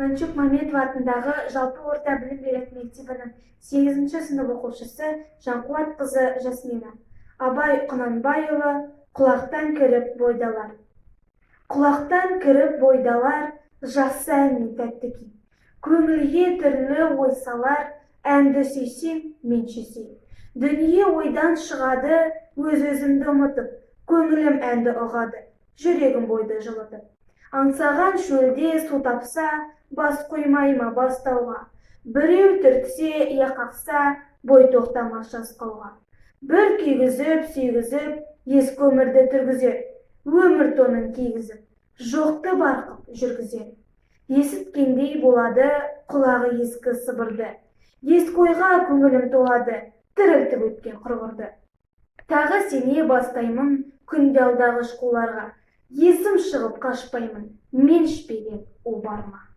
Мәншүк Мәметов атындағы жалпы орта білім беретін мектебінің 8-ші сынып оқушысы Жанқуатқызы Жасмина. Абай Құнанбайұлы «Құлақтан кіріп бойдалар». Құлақтан кіріп бойдалар, жақсы ән мен тәтті күй. Көңілге түрлі ой салар, әнді сүйсем, мен сүйсем. Дүние ойдан шығады, өз-өзімді ұмытып, көңілім әнді ұғады, жүрегім бойды жылытып. Аңсаған шөлде су тапса, бас қоймайма бастауға. Біреу түртсе, яқақса, бой тоқтамас жасқауға. Бір күйгізіп, сүйгізіп, ескі өмірді түргізер, өмір тонын кигізіп, жоқты барқып жүргізер. Есіткендей болады құлағы ескі сыбырды, ескі ойға көңілім толады, тірілтіп өткен құрғырды. Тағы сене бастаймын күнде алдағы шқоларға, есім шығып қашпаймын, мен ішпеген ол бар ма?